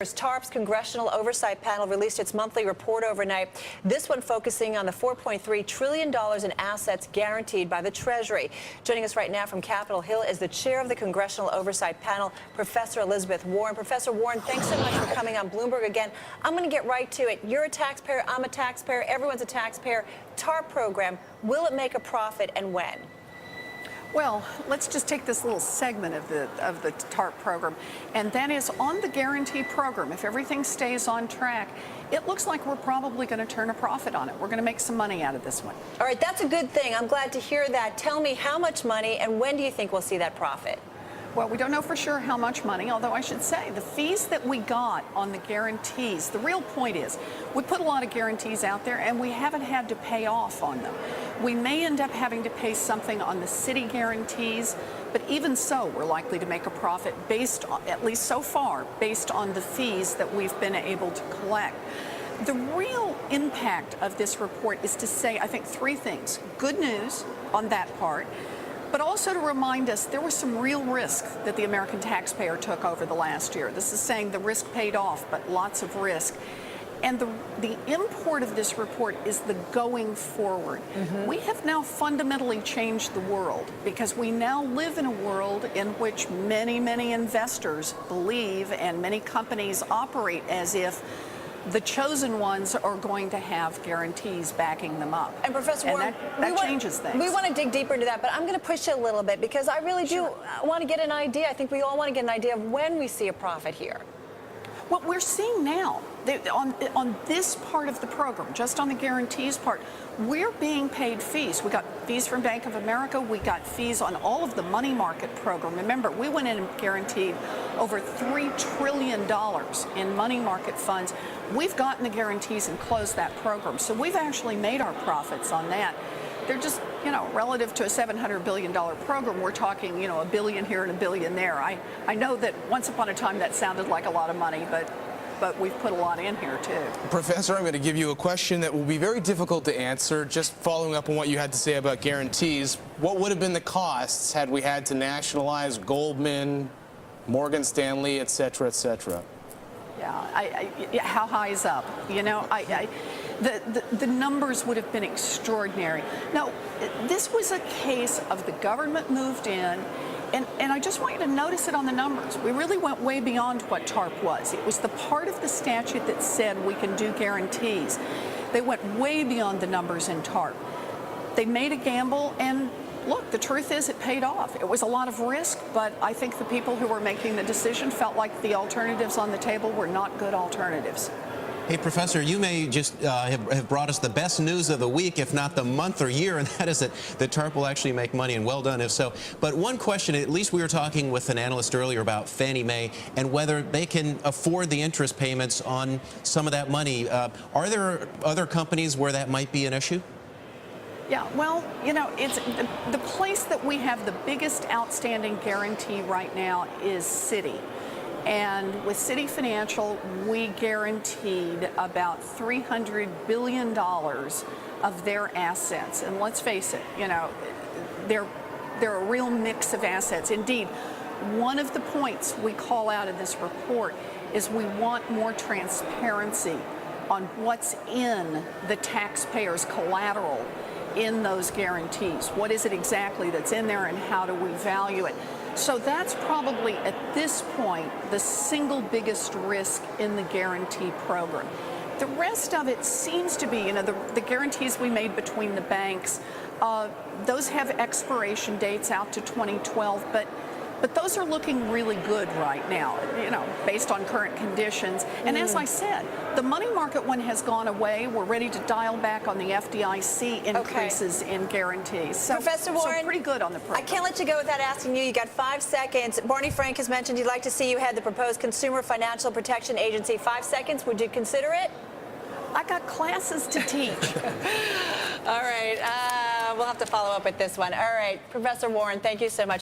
TARP's Congressional Oversight Panel released its monthly report overnight, this one focusing on the $4.3 trillion in assets guaranteed by the Treasury. Joining us right now from Capitol Hill is the chair of the Congressional Oversight Panel, Professor Elizabeth Warren. Professor Warren, thanks so much for coming on Bloomberg again. I'm going to get right to it. You're a taxpayer, I'm a taxpayer, everyone's a taxpayer. TARP program, will it make a profit and when? Well, let's just take this little segment of the TARP program, and that is on the guarantee program. If everything stays on track, it looks like we're probably going to turn a profit on it. We're going to make some money out of this one. All right, that's a good thing. I'm glad to hear that. Tell me how much money and when do you think we'll see that profit? Well, we don't know for sure how much money, although I should say the fees that we got on the guarantees, the real point is we put a lot of guarantees out there and we haven't had to pay off on them. We may end up having to pay something on the city guarantees, but even so, we're likely to make a profit based on, at least so far, based on the fees that we've been able to collect. The real impact of this report is to say, I think, three things. Good news on that part, but also to remind us there was some real risk that the American taxpayer took over the last year. This is saying the risk paid off, but lots of risk. And the import of this report is the going forward. We have now fundamentally changed the world because we now live in a world in which many, many investors believe and many companies operate as if the chosen ones are going to have guarantees backing them up. And Professor Warren, that changes things. We want to dig deeper into that, but I'm going to push you a little bit because I really do want to get an idea. I think we all want to get an idea of when we see a profit here. What we're seeing now, on this part of the program, just on the guarantees part, we're being paid fees. We got fees from Bank of America. We got fees on all of the money market program. Remember, we went in and guaranteed over $3 trillion in money market funds. We've gotten the guarantees and closed that program. So we've actually made our profits on that. They're just, relative to a $700 billion program, we're talking, $1 billion here and $1 billion there. I know that once upon a time that sounded like a lot of money, but we've put a lot in here, too. Professor, I'm going to give you a question that will be very difficult to answer. Just following up on what you had to say about guarantees, what would have been the costs had we had to nationalize Goldman, Morgan Stanley, et cetera, et cetera? Yeah, how high is up? The numbers would have been extraordinary. Now, this was a case of the government moved in, and I just want you to notice it on the numbers. We really went way beyond what TARP was. It was the part of the statute that said we can do guarantees. They went way beyond the numbers in TARP. They made a gamble, and look, the truth is it paid off. It was a lot of risk, but I think the people who were making the decision felt like the alternatives on the table were not good alternatives. Hey, Professor, you may just have brought us the best news of the week, if not the month or year, and that is that TARP will actually make money, and well done if so. But one question, at least we were talking with an analyst earlier about Fannie Mae and whether they can afford the interest payments on some of that money. Are there other companies where that might be an issue? Yeah, well, it's the place that we have the biggest outstanding guarantee right now is Citi. And with Citi Financial, we guaranteed about $300 billion of their assets. And let's face it, they're a real mix of assets. Indeed, one of the points we call out in this report is we want more transparency on what's in the taxpayers' collateral in those guarantees. What is it exactly that's in there and how do we value it? So that's probably, at this point, the single biggest risk in the guarantee program. The rest of it seems to be, the guarantees we made between the banks, those have expiration dates out to 2012, but those are looking really good right now, based on current conditions. And as I said, the money market one has gone away. We're ready to dial back on the FDIC increases in guarantees. So, Professor Warren, so pretty good on the program. I can't let you go without asking you. You got 5 seconds. Barney Frank has mentioned he'd like to see you head the proposed Consumer Financial Protection Agency. 5 seconds. Would you consider it? I got classes to teach. All right. We'll have to follow up with this one. All right. Professor Warren, thank you so much.